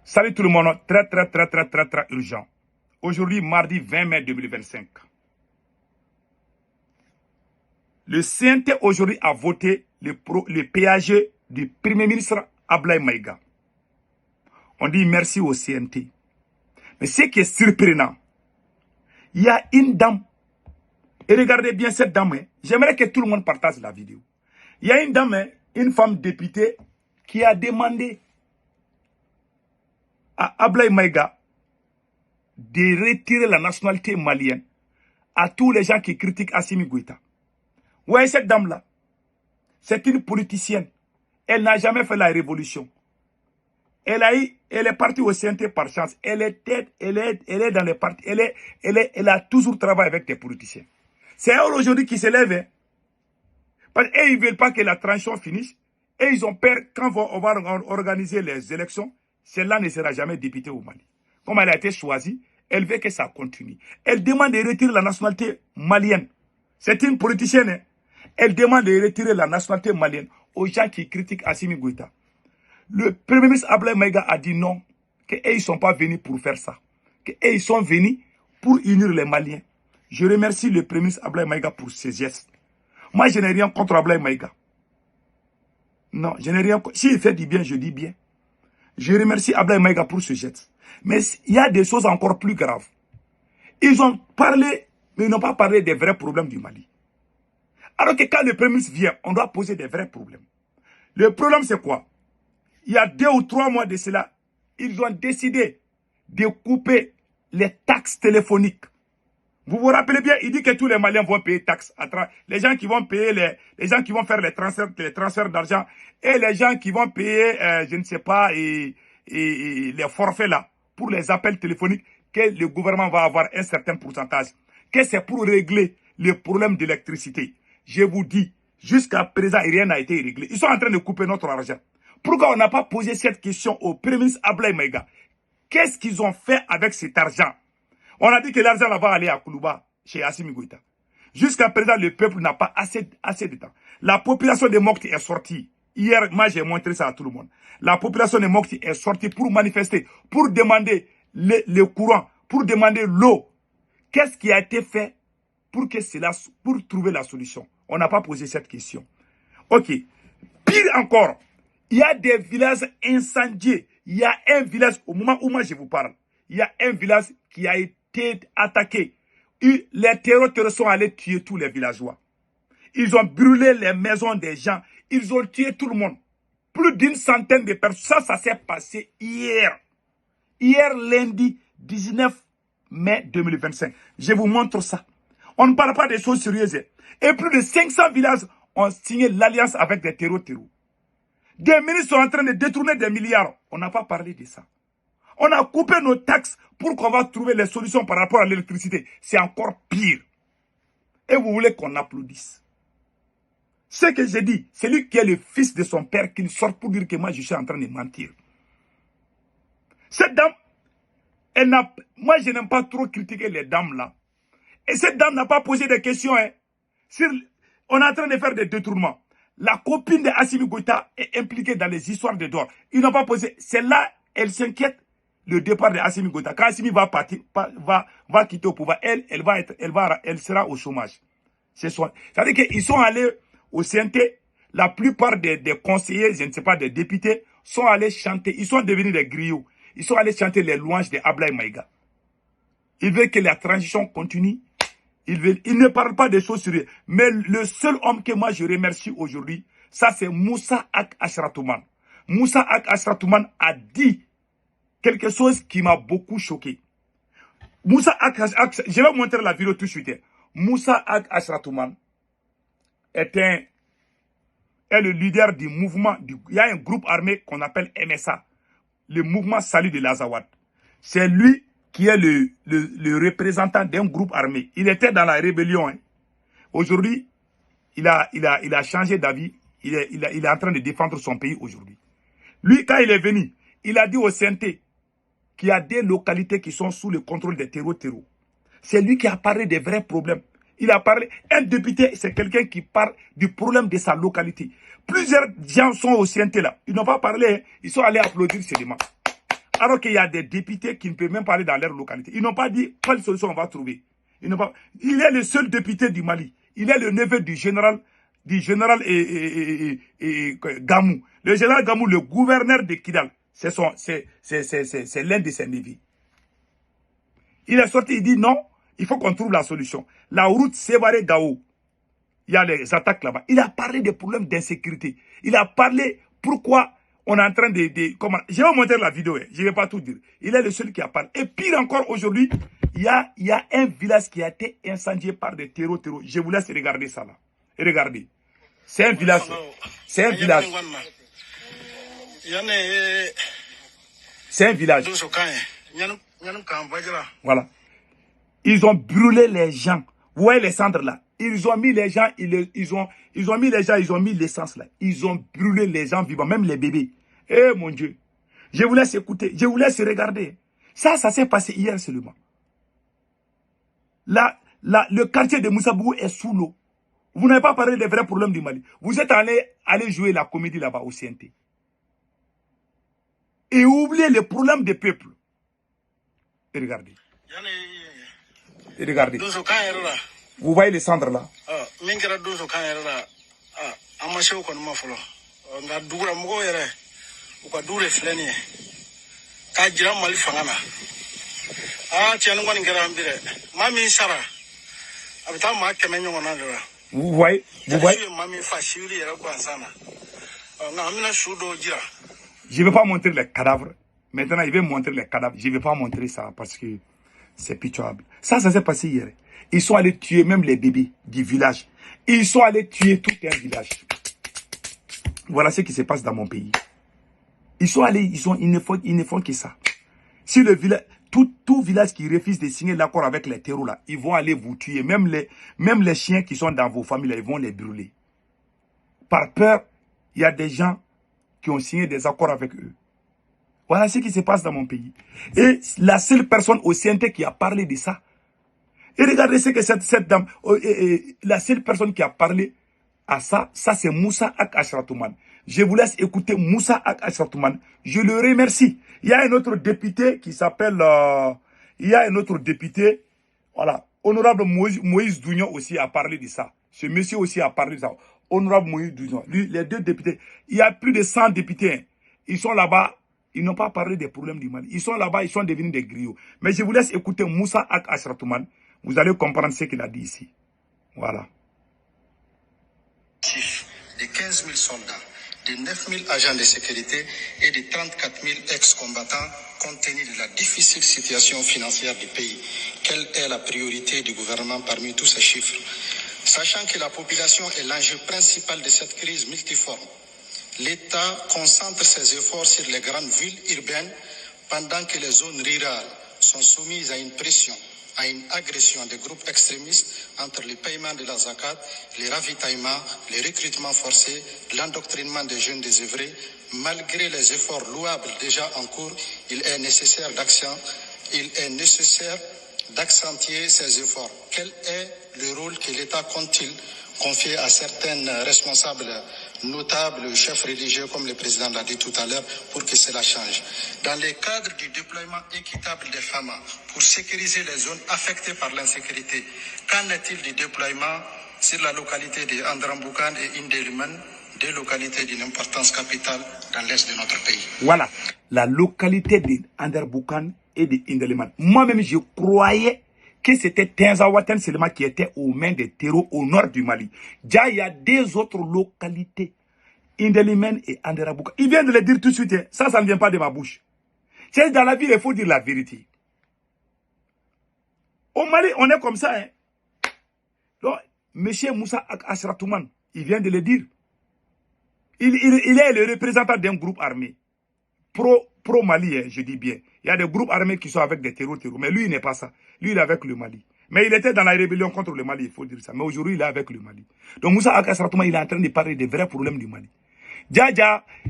Salut tout le monde, très urgent. Aujourd'hui, mardi 20 mai 2025. Le CNT aujourd'hui a voté le péage du Premier ministre Ablaye Maïga. On dit merci au CNT. Mais ce qui est surprenant, il y a une dame, et regardez bien cette dame, j'aimerais que tout le monde partage la vidéo. Il y a une dame, une femme députée, qui a demandé à Ablaye Maïga de retirer la nationalité malienne à tous les gens qui critiquent Assimi Goïta. Vous voyez cette dame-là, c'est une politicienne. Elle n'a jamais fait la révolution. Elle est partie au CNT par chance. Elle est dans les partis. Elle a toujours travaillé avec des politiciens. C'est eux aujourd'hui qui se lèvent. Parce qu'ils ne veulent pas que la transition finisse. Et ils ont peur quand on va organiser les élections, celle-là ne sera jamais députée au Mali. Comme elle a été choisie, elle veut que ça continue. Elle demande de retirer la nationalité malienne. C'est une politicienne. Hein? Elle demande de retirer la nationalité malienne aux gens qui critiquent Assimi Goïta. Le Premier ministre Ablaye Maïga a dit non, qu'ils ne sont pas venus pour faire ça. Qu'ils sont venus pour unir les Maliens. Je remercie le Premier ministre Ablaye Maïga pour ses gestes. Moi, je n'ai rien contre Ablaye Maïga. Non, je n'ai rien contre. S'il fait du bien, je dis bien. Je remercie Ablaye Maïga pour ce geste. Mais il y a des choses encore plus graves. Ils ont parlé, mais ils n'ont pas parlé des vrais problèmes du Mali. Alors que quand le Premier ministre vient, on doit poser des vrais problèmes. Le problème, c'est quoi? Il y a 2 ou 3 mois de cela, ils ont décidé de couper les taxes téléphoniques. Vous vous rappelez bien, il dit que tous les Maliens vont payer taxes. Les gens qui vont payer, les gens qui vont faire les transferts d'argent et les gens qui vont payer, je ne sais pas, les forfaits là, pour les appels téléphoniques, que le gouvernement va avoir un certain pourcentage. Que c'est pour régler le problème d'électricité. Je vous dis, jusqu'à présent, rien n'a été réglé. Ils sont en train de couper notre argent. Pourquoi on n'a pas posé cette question au Premier ministre Ablaye Maïga? Qu'est-ce qu'ils ont fait avec cet argent? On a dit que l'argent va aller à Koulouba, chez Assimi Goïta. Jusqu'à présent, le peuple n'a pas assez de temps. La population de Mopti est sortie. Hier, moi, j'ai montré ça à tout le monde. La population de Mopti est sortie pour manifester, pour demander le courant, pour demander l'eau. Qu'est-ce qui a été fait pour trouver la solution? On n'a pas posé cette question. Ok. Pire encore, il y a des villages incendiés. Il y a un village, au moment où moi je vous parle, il y a un village qui a été attaqué. Les terroristes sont allés tuer tous les villageois. Ils ont brûlé les maisons des gens. Ils ont tué tout le monde. Plus d'une centaine de personnes. Ça s'est passé hier. Hier, lundi 19 mai 2025. Je vous montre ça. On ne parle pas des choses sérieuses. Et plus de 500 villages ont signé l'alliance avec des terroristes. Des ministres sont en train de détourner des milliards. On n'a pas parlé de ça. On a coupé nos taxes pour qu'on va trouver les solutions par rapport à l'électricité. C'est encore pire. Et vous voulez qu'on applaudisse. Ce que j'ai dit, c'est lui qui est le fils de son père, qu'il sort pour dire que moi je suis en train de mentir. Cette dame, moi je n'aime pas trop critiquer les dames là. Et cette dame n'a pas posé des questions. Hein. On est en train de faire des détournements. La copine de Assimi Goïta est impliquée dans les histoires de d'or. Ils n'ont pas posé. C'est là, elle s'inquiète le départ de Assimi Goïta. Quand Assimi va partir, va quitter au pouvoir, elle sera au chômage. C'est-à-dire qu'ils sont allés au CNT, la plupart des conseillers, je ne sais pas, des députés, sont allés chanter. Ils sont devenus des griots. Ils sont allés chanter les louanges de Ablaye Maïga. Ils veulent que la transition continue. Ils ne parlent pas des choses sérieuses. Mais le seul homme que moi je remercie aujourd'hui, ça c'est Moussa Ak Ashratouman. Moussa Ak Ashratouman a dit quelque chose qui m'a beaucoup choqué. Moussa Ak, je vais vous montrer la vidéo tout de suite. Moussa Ak Ashratouman est le leader du mouvement. Il y a un groupe armé qu'on appelle MSA, le mouvement Salut de l'Azawad. C'est lui qui est le représentant d'un groupe armé. Il était dans la rébellion. Hein. Aujourd'hui, il a changé d'avis. Il est en train de défendre son pays aujourd'hui. Lui, quand il est venu, il a dit au CNT qu'il y a des localités qui sont sous le contrôle des terroristes. C'est lui qui a parlé des vrais problèmes. Il a parlé. Un député, c'est quelqu'un qui parle du problème de sa localité. Plusieurs gens sont au CNT là. Ils n'ont pas parlé. Hein. Ils sont allés applaudir seulement. Alors qu'il y a des députés qui ne peuvent même pas aller dans leur localité. Ils n'ont pas dit quelle solution on va trouver. Il est le seul député du Mali. Il est le neveu du général Gamou. Le général Gamou, le gouverneur de Kidal, c'est l'un de ses neveux. Il est sorti, il dit non, il faut qu'on trouve la solution. La route Sévaré-Gao, il y a les attaques là-bas. Il a parlé des problèmes d'insécurité. Il a parlé pourquoi on est en train comment, je vais vous montrer la vidéo, je ne vais pas tout dire. Il est le seul qui a parlé. Et pire encore, aujourd'hui, il y a un village qui a été incendié par des terreaux. Je vous laisse regarder ça là. Regardez. C'est un village. C'est un village. C'est un village. Voilà. Ils ont brûlé les gens. Vous voyez les cendres là. Ils ont mis les gens, ils ont mis l'essence là. Ils ont brûlé les gens vivants, même les bébés. Eh mon Dieu. Je vous laisse écouter, je vous laisse regarder. Ça s'est passé hier seulement. Là, le quartier de Moussabougou est sous l'eau. Vous n'avez pas parlé des vrais problèmes du Mali. Vous êtes allé jouer la comédie là-bas au CNT. Et oubliez les problèmes des peuples. Et regardez. Et regardez. Vous voyez les cendres là. Vous voyez. Je ne vais pas montrer les cadavres. Maintenant, il va montrer les cadavres. Je ne vais pas montrer ça parce que c'est pitoyable. Ça s'est passé hier. Ils sont allés tuer même les bébés du village. Ils sont allés tuer tout un village. Voilà ce qui se passe dans mon pays. Ils sont allés, ils ne font que ça. Si le village, tout village qui refuse de signer l'accord avec les terreaux là, ils vont aller vous tuer. Même les chiens qui sont dans vos familles là, ils vont les brûler. Par peur, il y a des gens qui ont signé des accords avec eux. Voilà ce qui se passe dans mon pays. Et la seule personne au CNT qui a parlé de ça. Et regardez ce que cette dame, la seule personne qui a parlé à ça c'est Moussa Ak Ashratouman. Je vous laisse écouter Moussa Ak Ashratouman. Je le remercie. Il y a un autre député qui s'appelle, voilà, honorable Moïse Dougnon aussi a parlé de ça. Ce monsieur aussi a parlé de ça. Honorable Moïse Dougnon. Lui, les deux députés, il y a plus de 100 députés. Hein. Ils sont là-bas. Ils n'ont pas parlé des problèmes du Mali. Ils sont là-bas, ils sont devenus des griots. Mais je vous laisse écouter Moussa Ak Ashratouman. Vous allez comprendre ce qu'il a dit ici. Voilà. De 15 000 soldats, de 9 000 agents de sécurité et de 34 000 ex-combattants compte tenu de la difficile situation financière du pays. Quelle est la priorité du gouvernement parmi tous ces chiffres? Sachant que la population est l'enjeu principal de cette crise multiforme, l'État concentre ses efforts sur les grandes villes urbaines pendant que les zones rurales sont soumises à une pression, à une agression des groupes extrémistes entre le paiement de la zakat, les ravitaillements, les recrutements forcés, l'endoctrinement des jeunes désœuvrés. Malgré les efforts louables déjà en cours, il est nécessaire d'accentuer ces efforts. Quel est le rôle que l'État compte-t-il confier à certains responsables notables, chefs religieux, comme le président l'a dit tout à l'heure, pour que cela change? Dans le cadre du déploiement équitable des FAMA pour sécuriser les zones affectées par l'insécurité, qu'en est-il du déploiement sur la localité de Andramboukan et Indeliman, deux localités d'une importance capitale dans l'est de notre pays? Voilà, la localité de Andramboukan et de Indeliman. Moi-même, je croyais que c'était Tinzaouaten seulement qui était aux mains des terreaux au nord du Mali. Déjà, il y a deux autres localités, Indeliman et Andramboukan. Il vient de le dire tout de suite, hein. Ça ne vient pas de ma bouche. C'est dans la vie, il faut dire la vérité. Au Mali, on est comme ça. Hein. Donc, M. Moussa Ashratouman, il vient de le dire. Il est le représentant d'un groupe armé. Pro-Mali, hein, je dis bien. Il y a des groupes armés qui sont avec des terreaux. Mais lui, il n'est pas ça. Lui, il est avec le Mali. Mais il était dans la rébellion contre le Mali, il faut dire ça. Mais aujourd'hui, il est avec le Mali. Donc Moussa Ashratouman, il est en train de parler des vrais problèmes du Mali. Dja,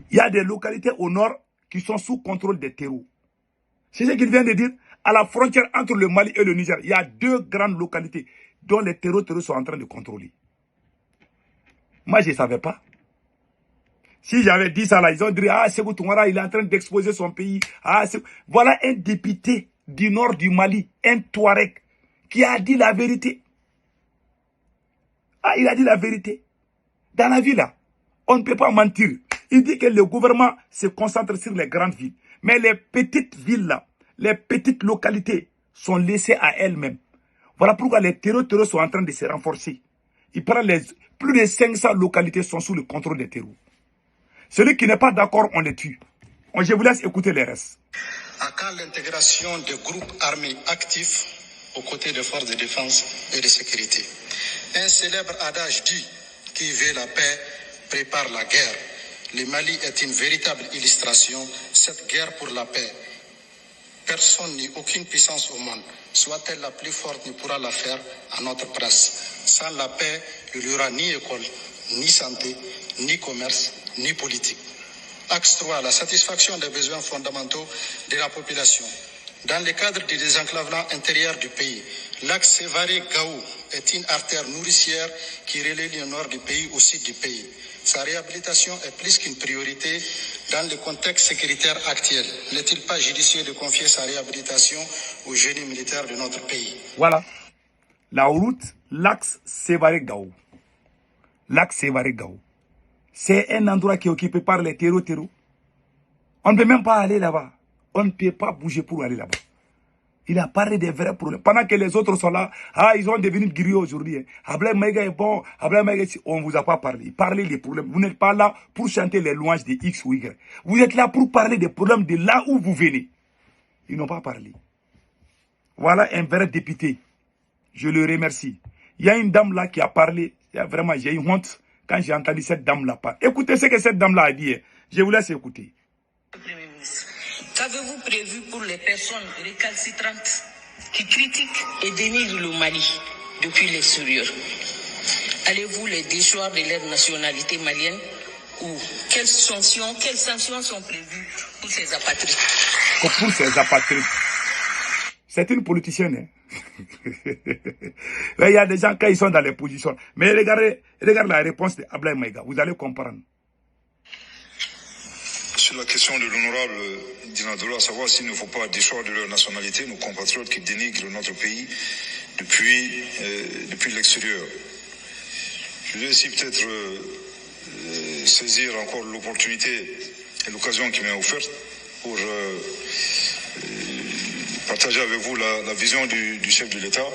il y a des localités au nord qui sont sous contrôle des terreaux. C'est ce qu'il vient de dire. À la frontière entre le Mali et le Niger, il y a deux grandes localités dont les terreaux sont en train de contrôler. Moi, je ne savais pas. Si j'avais dit ça là, ils ont dit, ah, Sékou Tourara, il est en train d'exposer son pays. Ah, voilà un député du nord du Mali, un Touareg, qui a dit la vérité. Ah, il a dit la vérité. Dans la vie là, on ne peut pas mentir. Il dit que le gouvernement se concentre sur les grandes villes. Mais les petites villes là, les petites localités sont laissées à elles-mêmes. Voilà pourquoi les terreaux sont en train de se renforcer. Il prend plus de 500 localités sont sous le contrôle des terreaux. Celui qui n'est pas d'accord, on le tue. Je vous laisse écouter les restes. À quand l'intégration des groupes armés actifs aux côtés des forces de défense et de sécurité? Un célèbre adage dit « Qui veut la paix prépare la guerre ». Le Mali est une véritable illustration. Cette guerre pour la paix, personne ni aucune puissance au monde, soit-elle la plus forte, ne pourra la faire à notre place. Sans la paix, il n'y aura ni école, ni santé, ni commerce, ni politique. Axe 3, la satisfaction des besoins fondamentaux de la population. Dans le cadre du désenclavement intérieur du pays, l'axe Sévaré-Gaou est une artère nourricière qui relie le nord du pays au sud du pays. Sa réhabilitation est plus qu'une priorité dans le contexte sécuritaire actuel. N'est-il pas judicieux de confier sa réhabilitation au génie militaire de notre pays? Voilà. La route, l'axe Sévaré-Gaou. L'axe Sévaré-Gaou. C'est un endroit qui est occupé par les terreaux. On ne peut même pas aller là-bas. On ne peut pas bouger pour aller là-bas. Il a parlé des vrais problèmes. Pendant que les autres sont là, ah, ils ont devenu griots aujourd'hui. Ablaye Maïga est bon, Ablaye Maïga, on ne vous a pas parlé. Parlez des problèmes. Vous n'êtes pas là pour chanter les louanges de X ou Y. Vous êtes là pour parler des problèmes de là où vous venez. Ils n'ont pas parlé. Voilà un vrai député. Je le remercie. Il y a une dame là qui a parlé. Vraiment, j'ai eu honte quand j'ai entendu cette dame là parler. Écoutez ce que cette dame là a dit. Je vous laisse écouter. Qu'avez-vous prévu pour les personnes récalcitrantes qui critiquent et dénigrent le Mali depuis l'extérieur? Allez-vous les déchoir de leur nationalité malienne ou quelles sanctions sont prévues pour ces apatrides? Pour ces apatrides. C'est une politicienne. Hein? Il y a des gens quand ils sont dans les positions. Mais regardez la réponse de Ablaye Maïga. Vous allez comprendre. Sur la question de l'honorable Dina Doula, à savoir s'il ne faut pas déchoir de leur nationalité nos compatriotes qui dénigrent notre pays depuis l'extérieur. Je vais aussi peut-être saisir encore l'opportunité et l'occasion qui m'est offerte pour partager avec vous la vision du chef de l'État.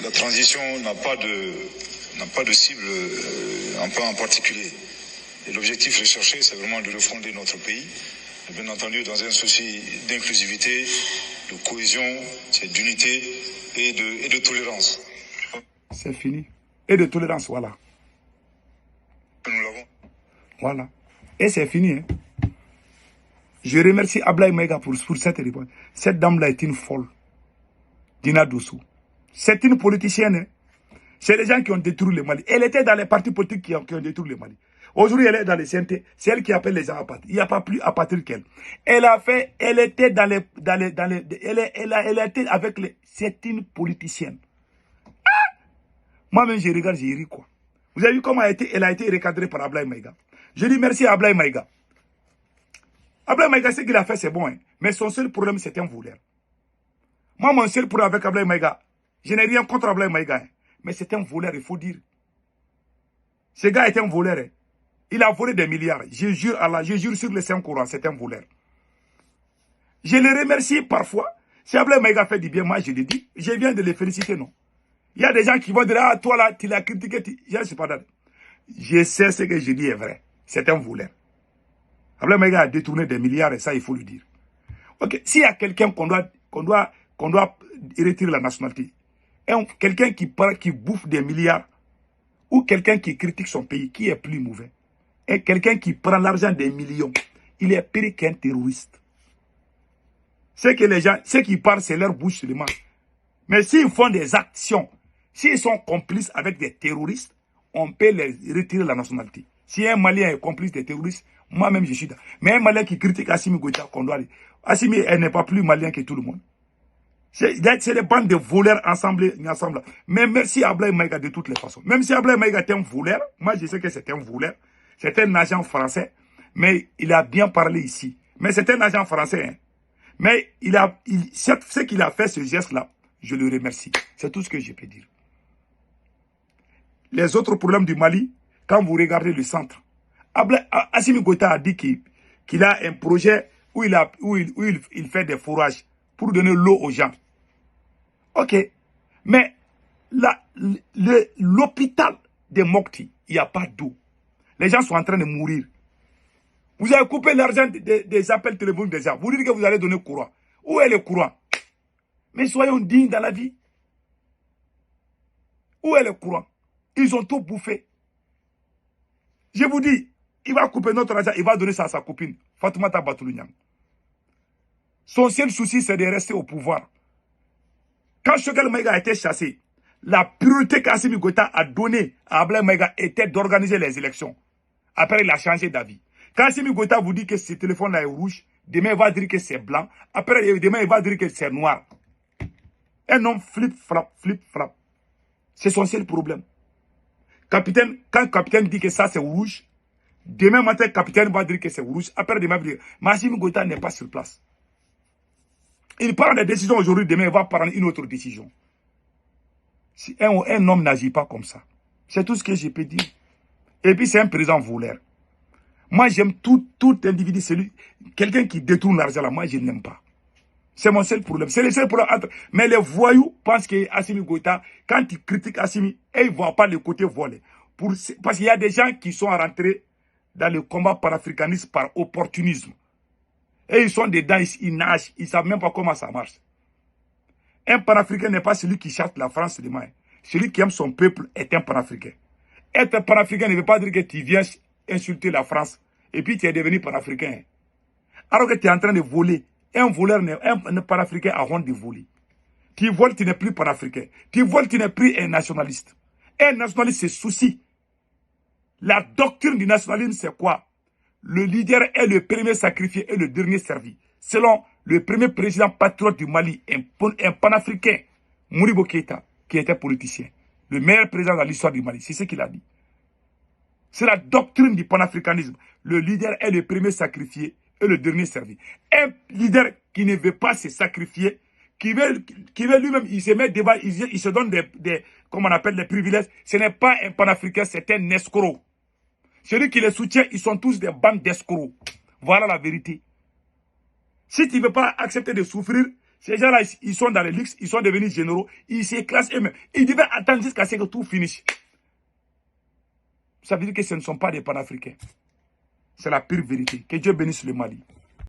La transition n'a pas de cible en particulier. Et l'objectif recherché, c'est vraiment de refonder notre pays, bien entendu dans un souci d'inclusivité, de cohésion, d'unité et de tolérance. C'est fini. Et de tolérance, voilà. Nous l'avons. Voilà. Et c'est fini. Hein. Je remercie Ablaye Maïga pour cette réponse. Cette dame-là est une folle. Dina Dossou. C'est une politicienne. Hein. C'est les gens qui ont détruit le Mali. Elle était dans les partis politiques qui ont détruit le Mali. Aujourd'hui, elle est dans les CNT. C'est elle qui appelle les gens apatrides. Il n'y a pas plus apatride qu'elle. Elle était dans les, elle était avec les, c'est une politicienne. Ah! Moi-même, je regarde, j'ai ri quoi. Vous avez vu comment elle a été recadrée par Ablaye Maïga. Je dis merci à Ablaye Maïga. Ablaye Maïga, ce qu'il a fait, c'est bon. Hein. Mais son seul problème, c'est un voleur. Moi, mon seul problème avec Ablaye Maïga, je n'ai rien contre Ablaye Maïga. Hein. Mais c'est un voleur, il faut dire. Ce gars est un voleur. Hein. Il a volé des milliards. Je jure Allah, je jure sur les 5 courants, c'est un voleur. Je le remercie parfois. Si Ablaye Maïga fait du bien, moi je le dis. Je viens de le féliciter, non. Il y a des gens qui vont dire, ah, toi là, tu l'as critiqué. Je ne suis pas d'accord. Je sais ce que je dis est vrai. C'est un voleur. Ablaye Maïga a détourné des milliards et ça, il faut lui dire. Ok, s'il y a quelqu'un qu'on doit retirer la nationalité, quelqu'un qui bouffe des milliards, ou quelqu'un qui critique son pays, qui est plus mauvais, et quelqu'un qui prend l'argent des millions, il est pire qu'un terroriste. C'est que les gens, ceux qui parlent, c'est leur bouche seulement. Mais s'ils font des actions, s'ils sont complices avec des terroristes, on peut les retirer la nationalité. Si un Malien est complice des terroristes, moi-même je suis là. Mais un Malien qui critique Assimi Goïta, qu'on doit aller. Assimi, elle n'est pas plus malien que tout le monde. C'est les bandes de voleurs ensemble. Mais merci à Ablaye Maïga de toutes les façons. Même si Ablaye Maïga est un voleur, moi je sais que c'est un voleur. C'est un agent français, mais il a bien parlé ici. Mais c'est un agent français. Hein. Mais ce qu'il a fait, ce geste-là, je le remercie. C'est tout ce que je peux dire. Les autres problèmes du Mali, quand vous regardez le centre, Assimi Goïta a dit qu'il a un projet où il fait des fourrages pour donner l'eau aux gens. Ok. Mais l'hôpital de Mopti, il n'y a pas d'eau. Les gens sont en train de mourir. Vous avez coupé l'argent des appels téléphoniques des gens. Vous dites que vous allez donner courant. Où est le courant? Mais soyons dignes dans la vie. Où est le courant? Ils ont tout bouffé. Je vous dis, il va couper notre argent, il va donner ça à sa copine, Fatoumata Batoulou-Niang. Son seul souci, c'est de rester au pouvoir. Quand Choguel Maïga a été chassé, la priorité qu'Assimi Goïta a donnée à Ablaye Maïga était d'organiser les élections. Après, il a changé d'avis. Quand Assimi Goïta vous dit que ce téléphone-là est rouge, demain, il va dire que c'est blanc. Après, demain, il va dire que c'est noir. Un homme flip-flap. C'est son seul problème. Quand le capitaine dit que ça c'est rouge, demain matin, le capitaine va dire que c'est rouge. Après, demain, il va dire, Assimi Goïta n'est pas sur place. Il prend des décisions aujourd'hui, demain, il va prendre une autre décision. Si un homme n'agit pas comme ça, c'est tout ce que je peux dire. Et puis, c'est un président voleur. Moi, j'aime tout individu, quelqu'un qui détourne l'argent là, moi, je n'aime pas. C'est mon seul problème. C'est le seul problème. Mais les voyous pensent que Assimi Goïta, quand ils critiquent Assimi, ils ne voient pas le côté volé. Parce qu'il y a des gens qui sont rentrés dans le combat panafricaniste par opportunisme. Et ils sont dedans, ils nagent, ils ne savent même pas comment ça marche. Un panafricain n'est pas celui qui chasse la France demain. Celui qui aime son peuple est un panafricain. Être panafricain ne veut pas dire que tu viens insulter la France et puis tu es devenu panafricain. Alors que tu es en train de voler. Un voleur, un panafricain a honte de voler. Tu voles, tu n'es plus panafricain. Tu voles, tu n'es plus un nationaliste. Un nationaliste, c'est souci. La doctrine du nationalisme, c'est quoi? Le leader est le premier sacrifié et le dernier servi. Selon le premier président patriote du Mali, un panafricain, Modibo Keïta, qui était politicien. Le meilleur président dans l'histoire du Mali. C'est ce qu'il a dit. C'est la doctrine du panafricanisme. Le leader est le premier sacrifié et le dernier servi. Un leader qui ne veut pas se sacrifier, qui veut lui-même, il se met devant, il se donne comme on appelle, des privilèges. Ce n'est pas un panafricain, c'est un escroc. Celui qui les soutient, ils sont tous des bandes d'escrocs. Voilà la vérité. Si tu ne veux pas accepter de souffrir, ces gens-là, ils sont dans les luxe, ils sont devenus généraux, ils s'éclassent eux-mêmes. Ils devaient attendre jusqu'à ce que tout finisse. Ça veut dire que ce ne sont pas des panafricains. C'est la pire vérité. Que Dieu bénisse le Mali.